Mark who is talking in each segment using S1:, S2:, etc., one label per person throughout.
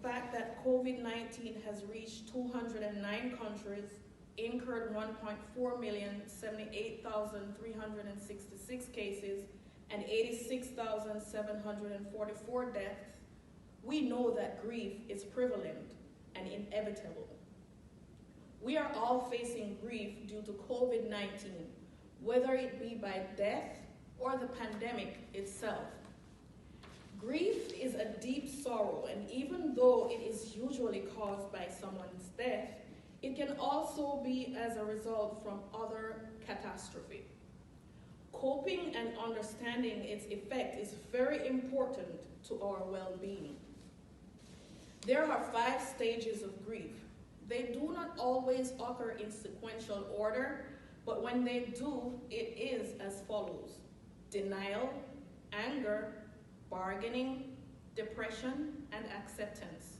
S1: fact that COVID-19 has reached 209 countries, incurred 1.4 million, 78,366 cases, and 86,744 deaths, we know that grief is prevalent and inevitable. We are all facing grief due to COVID-19, whether it be by death or the pandemic itself. Grief is a deep sorrow, and even though it is usually caused by someone's death, it can also be as a result from other catastrophe. Coping and understanding its effect is very important to our well-being. There are 5 stages of grief. They do not always occur in sequential order, but when they do, it is as follows: denial, anger, bargaining, depression, and acceptance.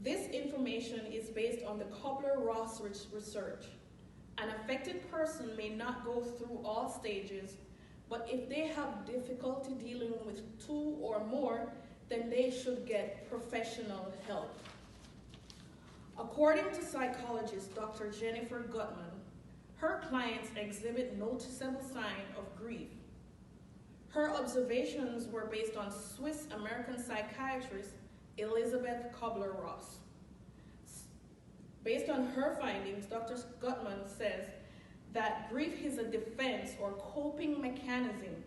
S1: This information is based on the Kubler-Ross research. An affected person may not go through all stages, but if they have difficulty dealing with 2 or more, then they should get professional help. According to psychologist Dr. Jennifer Gutman, her clients exhibit noticeable signs of grief. Her observations were based on Swiss-American psychiatrist Elizabeth Kubler-Ross. Based on her findings, Dr. Gutman says that grief is a defense or coping mechanism.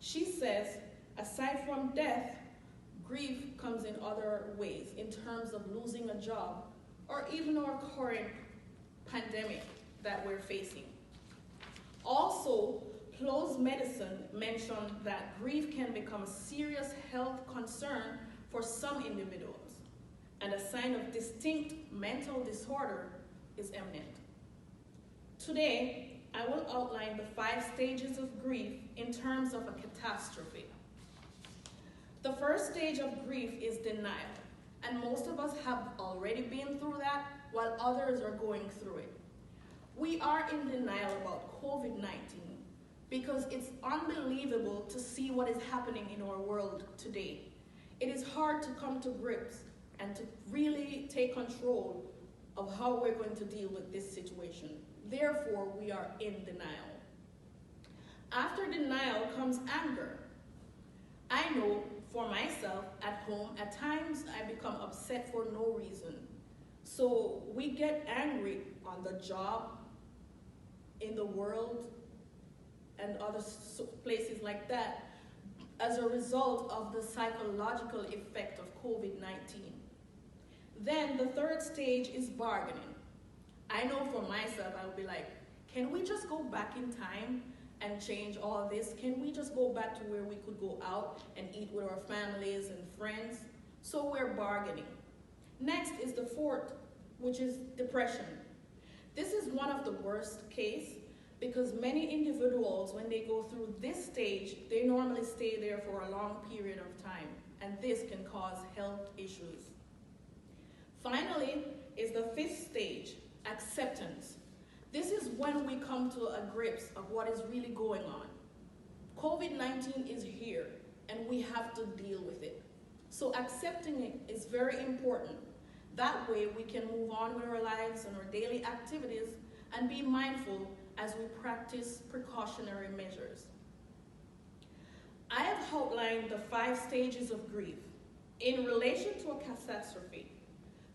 S1: She says, aside from death, grief comes in other ways, in terms of losing a job, or even our current pandemic that we're facing. Also, Close Medicine mentioned that grief can become a serious health concern for some individuals, and a sign of distinct mental disorder is imminent. Today, I will outline the 5 stages of grief in terms of a catastrophe. The first stage of grief is denial, and most of us have already been through that, while others are going through it. We are in denial about COVID-19 because it's unbelievable to see what is happening in our world today. It is hard to come to grips and to really take control of how we're going to deal with this situation. Therefore, we are in denial. After denial comes anger. I know for myself at home, at times I become upset for no reason. So we get angry on the job, in the world, and other places like that as a result of the psychological effect of COVID-19. Then the third stage is bargaining. I know for myself, I would be like, can we just go back in time and change all this? Can we just go back to where we could go out and eat with our families and friends? So we're bargaining. Next is the fourth, which is depression. This is one of the worst cases because many individuals, when they go through this stage, they normally stay there for a long period of time, and this can cause health issues. Finally is the 5th stage, acceptance. This is when we come to a grips of what is really going on. COVID-19 is here, and we have to deal with it. So accepting it is very important. That way we can move on with our lives and our daily activities and be mindful as we practice precautionary measures. I have outlined the 5 stages of grief. In relation to a catastrophe,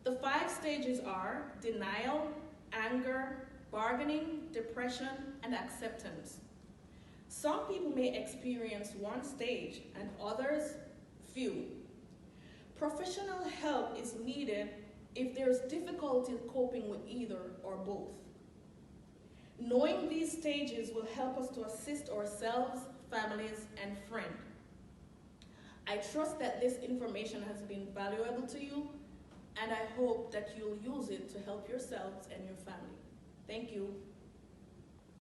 S1: the 5 stages are denial, anger, bargaining, depression, and acceptance. Some people may experience one stage and others few. Professional help is needed if there's difficulty coping with either or both. Knowing these stages will help us to assist ourselves, families, and friends. I trust that this information has been valuable to you, and I hope that you'll use it to help yourselves and your family. Thank you.